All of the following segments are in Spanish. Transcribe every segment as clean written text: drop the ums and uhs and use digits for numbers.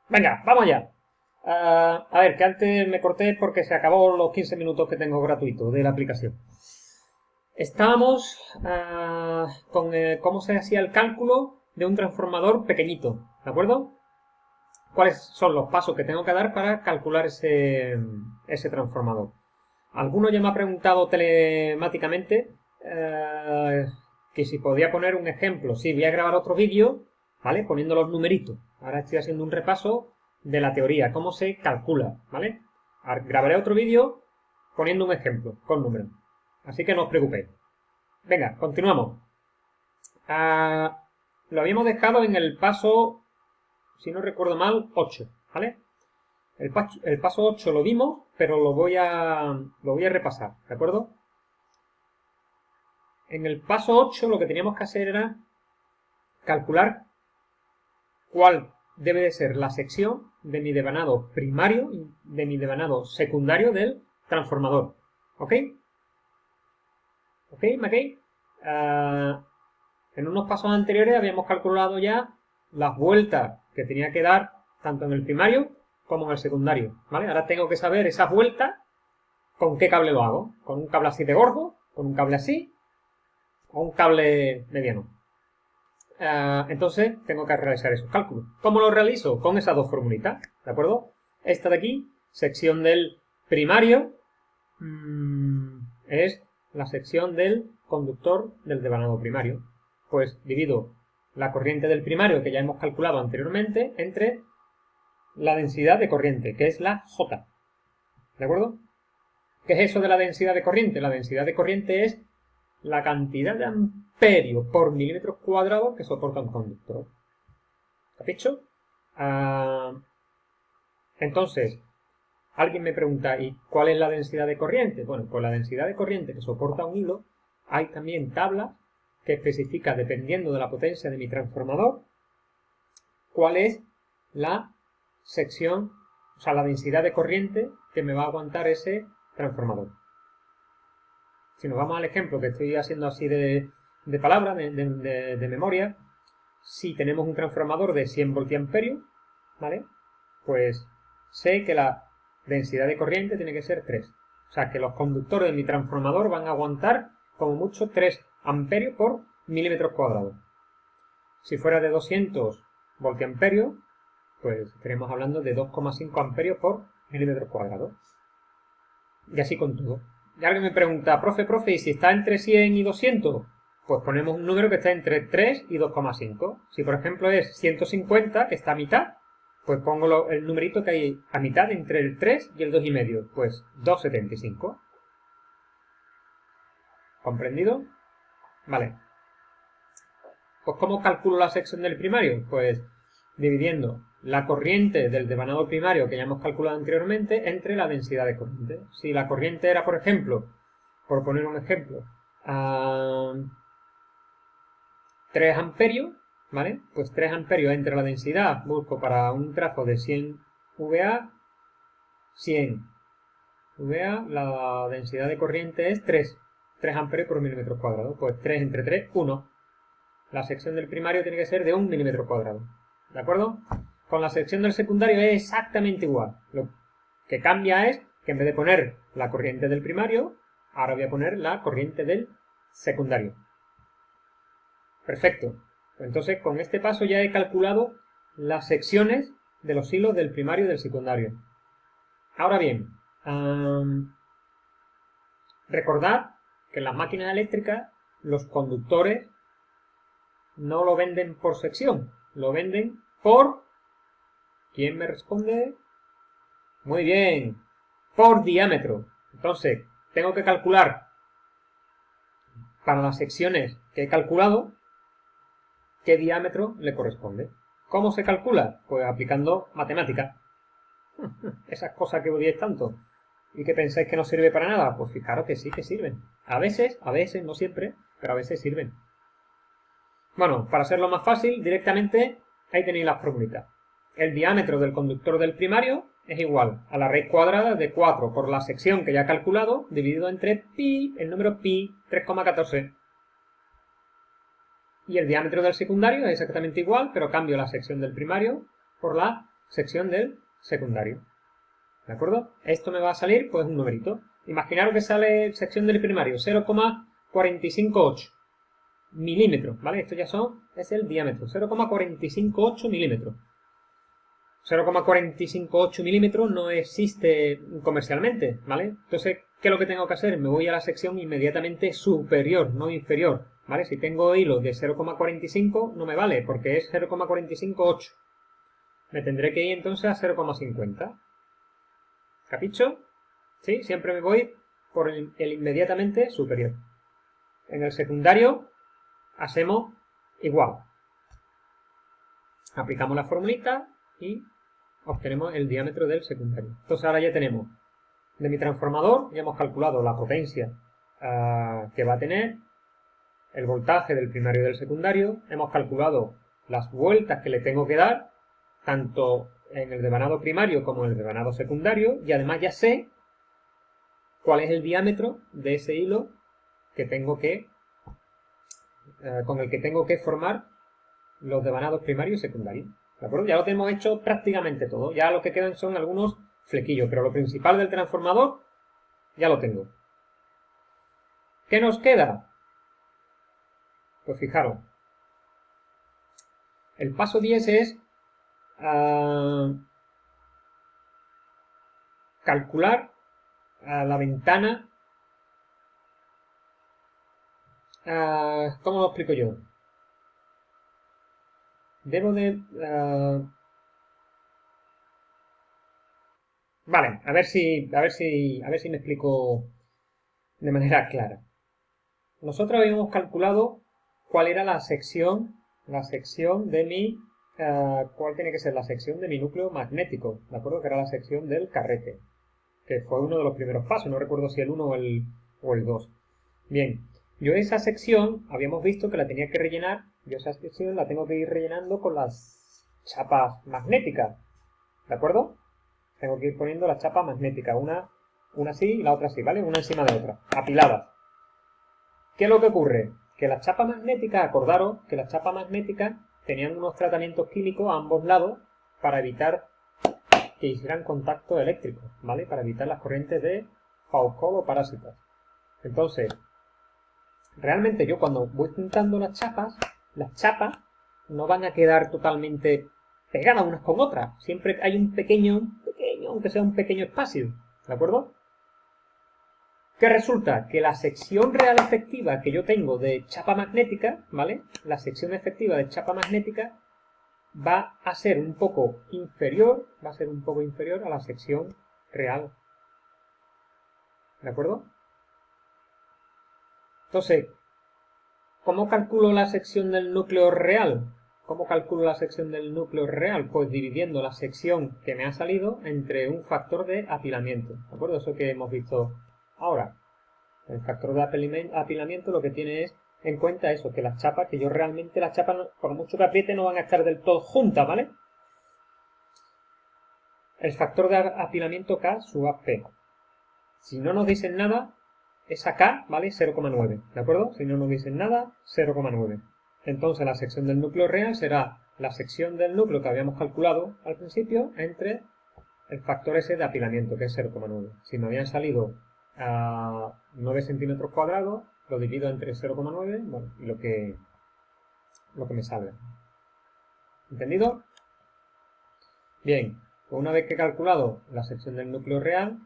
Venga, vamos ya. A ver, que antes me corté porque se acabó los 15 minutos que tengo gratuito de la aplicación. Estábamos con cómo se hacía el cálculo de un transformador pequeñito, ¿de acuerdo? ¿Cuáles son los pasos que tengo que dar para calcular ese transformador? Alguno ya me ha preguntado telemáticamente que si podía poner un ejemplo. Sí, voy a grabar otro vídeo, ¿vale? Poniendo los numeritos. Ahora estoy haciendo un repaso de la teoría, cómo se calcula, ¿vale? Ahora grabaré otro vídeo poniendo un ejemplo con números. Así que no os preocupéis. Venga, continuamos. Lo habíamos dejado en el paso, si no recuerdo mal, 8, ¿vale? El paso 8 lo vimos, pero lo voy a repasar, ¿de acuerdo? En el paso 8 lo que teníamos que hacer era calcular cuál debe de ser la sección de mi devanado primario y de mi devanado secundario del transformador. ¿Ok? ¿Ok, McKay? En unos pasos anteriores habíamos calculado ya las vueltas que tenía que dar tanto en el primario como en el secundario. ¿Vale? Ahora tengo que saber esas vueltas con qué cable lo hago. Con un cable así de gordo, con un cable así o un cable mediano. Entonces tengo que realizar esos cálculos. ¿Cómo lo realizo? Con esas dos formulitas, ¿de acuerdo? Esta de aquí, sección del primario, es la sección del conductor del devanado primario. Pues divido la corriente del primario que ya hemos calculado anteriormente entre la densidad de corriente, que es la J. ¿De acuerdo? ¿Qué es eso de la densidad de corriente? La densidad de corriente es la cantidad de amperios por milímetro cuadrado que soporta un conductor. ¿Capicho? Entonces, alguien me pregunta, ¿y cuál es la densidad de corriente? Bueno, pues la densidad de corriente que soporta un hilo, hay también tablas que especifica, dependiendo de la potencia de mi transformador, cuál es la sección, o sea, la densidad de corriente que me va a aguantar ese transformador. Si nos vamos al ejemplo que estoy haciendo así de palabra, de memoria, si tenemos un transformador de 100 voltiamperios, ¿vale? Pues sé que la densidad de corriente tiene que ser 3. O sea, que los conductores de mi transformador van a aguantar como mucho 3 amperios por milímetros cuadrados. Si fuera de 200 voltiamperios, pues estaremos hablando de 2,5 amperios por milímetros cuadrados. Y así con todo. Y alguien me pregunta, profe, ¿y si está entre 100 y 200? Pues ponemos un número que está entre 3 y 2,5. Si por ejemplo es 150, que está a mitad, pues pongo el numerito que hay a mitad entre el 3 y el 2,5. Pues 2,75. ¿Comprendido? Vale. Pues ¿cómo calculo la sección del primario? Pues dividiendo la corriente del devanado primario que ya hemos calculado anteriormente entre la densidad de corriente. Si la corriente era, por ejemplo, por poner un ejemplo, 3 amperios, ¿vale? Pues 3 amperios entre la densidad, busco para un trazo de 100 VA, 100 VA, la densidad de corriente es 3 amperios por milímetro cuadrado. Pues 3 entre 3, 1. La sección del primario tiene que ser de 1 milímetro cuadrado. ¿De acuerdo? Con la sección del secundario es exactamente igual. Lo que cambia es que en vez de poner la corriente del primario, ahora voy a poner la corriente del secundario. Perfecto. Entonces, con este paso ya he calculado las secciones de los hilos del primario y del secundario. Ahora bien, recordad que en las máquinas eléctricas los conductores no lo venden por sección, lo venden por... ¿Quién me responde? Muy bien, por diámetro. Entonces, tengo que calcular para las secciones que he calculado qué diámetro le corresponde. ¿Cómo se calcula? Pues aplicando matemáticas. Esas cosas que odiáis tanto y que pensáis que no sirve para nada, pues fijaros que sí que sirven. A veces, no siempre, pero a veces sirven. Bueno, para hacerlo más fácil, directamente ahí tenéis las formulitas. El diámetro del conductor del primario es igual a la raíz cuadrada de 4 por la sección que ya he calculado, dividido entre pi, el número pi, 3,14. Y el diámetro del secundario es exactamente igual, pero cambio la sección del primario por la sección del secundario. ¿De acuerdo? Esto me va a salir, pues, un numerito. Imaginaros que sale sección del primario, 0,458 milímetros, ¿vale? Esto ya es el diámetro, 0,458 milímetros. 0,458 milímetros no existe comercialmente, ¿vale? Entonces, ¿qué es lo que tengo que hacer? Me voy a la sección inmediatamente superior, no inferior, ¿vale? Si tengo hilo de 0,45 no me vale, porque es 0,458. Me tendré que ir entonces a 0,50. ¿Capicho? ¿Sí? Siempre me voy por el inmediatamente superior. En el secundario hacemos igual. Aplicamos la formulita y obtenemos el diámetro del secundario. Entonces ahora ya tenemos de mi transformador, ya hemos calculado la potencia que va a tener, el voltaje del primario y del secundario, hemos calculado las vueltas que le tengo que dar, tanto en el devanado primario como en el devanado secundario, y además ya sé cuál es el diámetro de ese hilo que tengo que con el que tengo que formar los devanados primarios y secundarios. ¿De acuerdo? Ya lo tenemos hecho prácticamente todo. Ya lo que quedan son algunos flequillos, pero lo principal del transformador ya lo tengo. ¿Qué nos queda? Pues fijaros. El paso 10 es calcular la ventana. ¿Cómo lo explico yo? Debo de... Vale, a ver si me explico de manera clara. Nosotros habíamos calculado cuál era la sección de mi... ¿cuál tiene que ser la sección de mi núcleo magnético? ¿De acuerdo? Que era la sección del carrete, que fue uno de los primeros pasos, no recuerdo si el 1 o el 2. Bien, yo esa sección habíamos visto que la tenía que rellenar, yo esa sección la tengo que ir rellenando con las chapas magnéticas, ¿de acuerdo? Tengo que ir poniendo las chapas magnéticas, una así y la otra así, ¿vale? Una encima de otra, apiladas. ¿Qué es lo que ocurre? Que las chapas magnéticas, acordaros que las chapas magnéticas tenían unos tratamientos químicos a ambos lados para evitar que hicieran contacto eléctrico, ¿vale? Para evitar las corrientes de Foucault o parásitas. Entonces, realmente yo cuando voy juntando las chapas no van a quedar totalmente pegadas unas con otras. Siempre hay un pequeño, aunque sea un pequeño espacio, ¿de acuerdo? ¿Qué resulta? Que la sección real efectiva que yo tengo de chapa magnética, ¿vale? La sección efectiva de chapa magnética va a ser un poco inferior, a la sección real. ¿De acuerdo? Entonces, ¿cómo calculo la sección del núcleo real? ¿Cómo calculo la sección del núcleo real? Pues dividiendo la sección que me ha salido entre un factor de apilamiento. ¿De acuerdo? Eso que hemos visto ahora. El factor de apilamiento lo que tiene es en cuenta eso, que las chapas, que yo realmente las chapas, por mucho que apriete, no van a estar del todo juntas, ¿vale? El factor de apilamiento K sub AP. Si no nos dicen nada, esa K vale 0,9, ¿de acuerdo? Si no nos dicen nada, 0,9. Entonces la sección del núcleo real será la sección del núcleo que habíamos calculado al principio entre el factor ese de apilamiento, que es 0,9. Si me habían salido a 9 centímetros cuadrados, lo divido entre 0,9, bueno, y lo que me salga. ¿Entendido? Bien, pues una vez que he calculado la sección del núcleo real,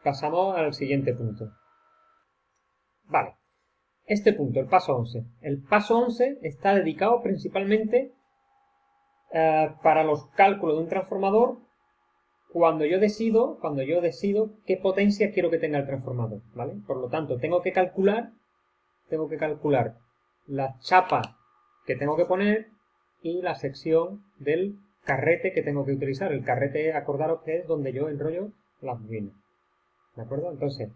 pasamos al siguiente punto. Vale, este punto, el paso 11. El paso 11 está dedicado principalmente para los cálculos de un transformador cuando yo decido qué potencia quiero que tenga el transformador, ¿vale? Por lo tanto, tengo que calcular la chapa que tengo que poner y la sección del carrete que tengo que utilizar. El carrete, acordaros que es donde yo enrollo las bobinas, ¿de acuerdo? Entonces,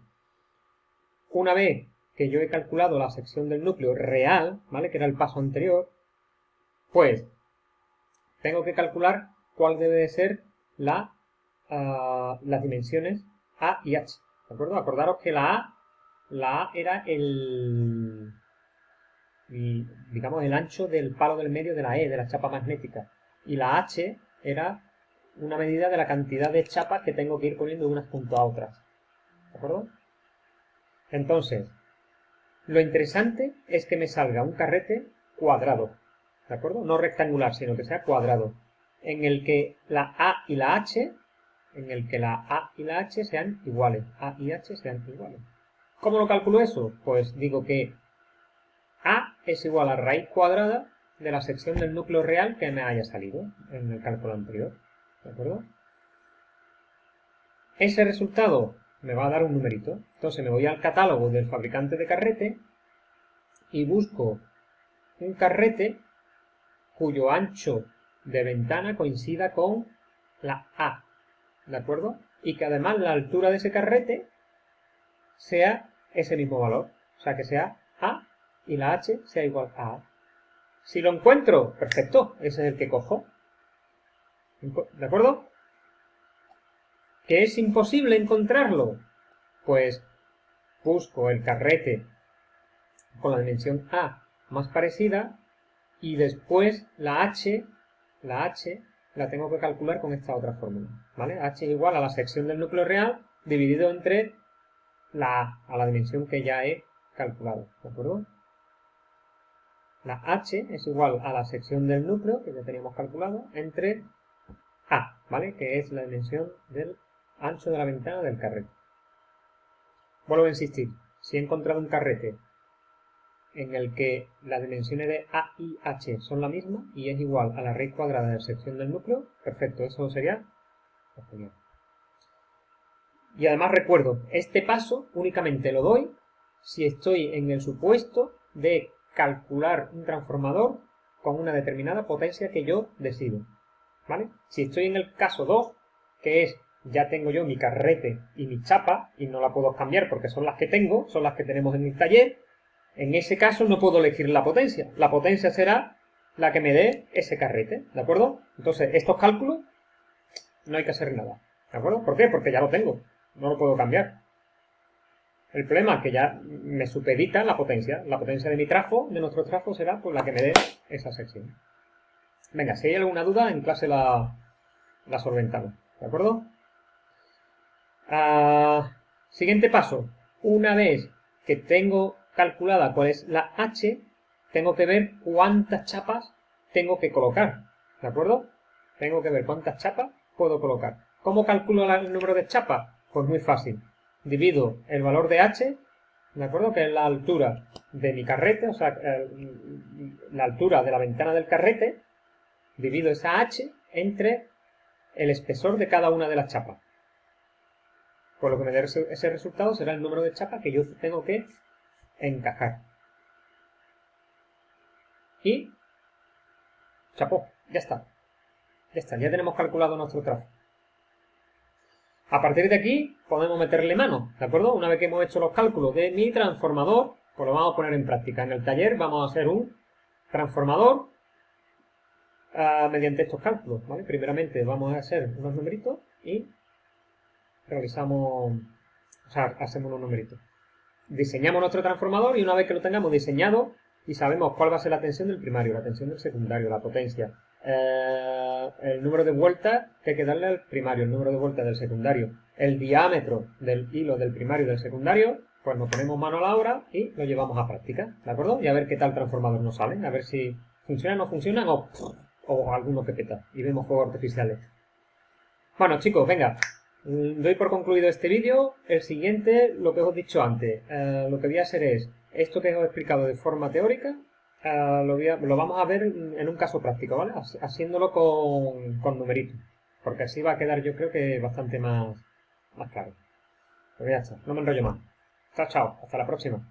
una vez que yo he calculado la sección del núcleo real, ¿vale? Que era el paso anterior, pues tengo que calcular cuál debe de ser las dimensiones A y H, ¿de acuerdo? Acordaros que la A era digamos, el ancho del palo del medio de la E, de la chapa magnética. Y la H era una medida de la cantidad de chapas que tengo que ir poniendo de unas junto a otras. ¿De acuerdo? Entonces, lo interesante es que me salga un carrete cuadrado. ¿De acuerdo? No rectangular, sino que sea cuadrado. En el que la A y la H, sean iguales. A y H sean iguales. ¿Cómo lo calculo eso? Pues digo que A es igual a raíz cuadrada de la sección del núcleo real que me haya salido en el cálculo anterior. ¿De acuerdo? Ese resultado me va a dar un numerito. Entonces me voy al catálogo del fabricante de carrete y busco un carrete cuyo ancho de ventana coincida con la A. ¿De acuerdo? Y que además la altura de ese carrete sea ese mismo valor. O sea, que sea A y la H sea igual a A. Si lo encuentro, perfecto, ese es el que cojo. ¿De acuerdo? ¿Que es imposible encontrarlo? Pues busco el carrete con la dimensión A más parecida y después la H la tengo que calcular con esta otra fórmula, ¿vale? H es igual a la sección del núcleo real dividido entre la A, a la dimensión que ya he calculado, ¿de acuerdo? La H es igual a la sección del núcleo, que ya teníamos calculado, entre A, ¿vale? Que es la dimensión del ancho de la ventana del carrete. Vuelvo a insistir, si he encontrado un carrete en el que las dimensiones de A y H son la misma y es igual a la raíz cuadrada de la sección del núcleo, perfecto, eso sería genial. Y además recuerdo, este paso únicamente lo doy si estoy en el supuesto de calcular un transformador con una determinada potencia que yo decido, ¿vale? Si estoy en el caso 2, que es ya tengo yo mi carrete y mi chapa y no la puedo cambiar porque son las que tengo, son las que tenemos en el taller, en ese caso no puedo elegir la potencia. La potencia será la que me dé ese carrete, ¿de acuerdo? Entonces, estos cálculos no hay que hacer nada, ¿de acuerdo? ¿Por qué? Porque ya lo tengo, no lo puedo cambiar. El problema es que ya me supedita la potencia. La potencia de mi trafo, de nuestro trafo, será pues la que me dé esa sección. Venga, si hay alguna duda, en clase la solventamos, ¿de acuerdo? Siguiente paso. Una vez que tengo calculada cuál es la H, tengo que ver cuántas chapas tengo que colocar, ¿de acuerdo? Tengo que ver cuántas chapas puedo colocar. ¿Cómo calculo el número de chapas? Pues muy fácil. Divido el valor de H, ¿de acuerdo? Que es la altura de mi carrete, o sea, la altura de la ventana del carrete, divido esa H entre el espesor de cada una de las chapas. Por lo que me dé ese resultado será el número de chapas que yo tengo que encajar. Y chapó, ya está. Ya está, ya tenemos calculado nuestro trafo. A partir de aquí podemos meterle mano, ¿de acuerdo? Una vez que hemos hecho los cálculos de mi transformador, pues lo vamos a poner en práctica. En el taller vamos a hacer un transformador mediante estos cálculos, ¿vale? Primeramente vamos a hacer unos numeritos y realizamos, o sea, hacemos unos numeritos. Diseñamos nuestro transformador y una vez que lo tengamos diseñado y sabemos cuál va a ser la tensión del primario, la tensión del secundario, la potencia, el número de vueltas que hay que darle al primario, el número de vueltas del secundario, el diámetro del hilo del primario y del secundario, pues nos ponemos mano a la obra y lo llevamos a práctica, ¿de acuerdo? Y a ver qué tal transformador nos sale, a ver si funcionan o no funcionan o alguno que peta y vemos fuegos artificiales. Bueno, chicos, venga. Doy por concluido este vídeo. El siguiente, lo que os he dicho antes, lo que voy a hacer es esto que os he explicado de forma teórica, lo vamos a ver en un caso práctico, ¿vale? Haciéndolo con numeritos, porque así va a quedar, yo creo que bastante más claro. Pues ya está, no me enrollo más. Chao, chao, hasta la próxima.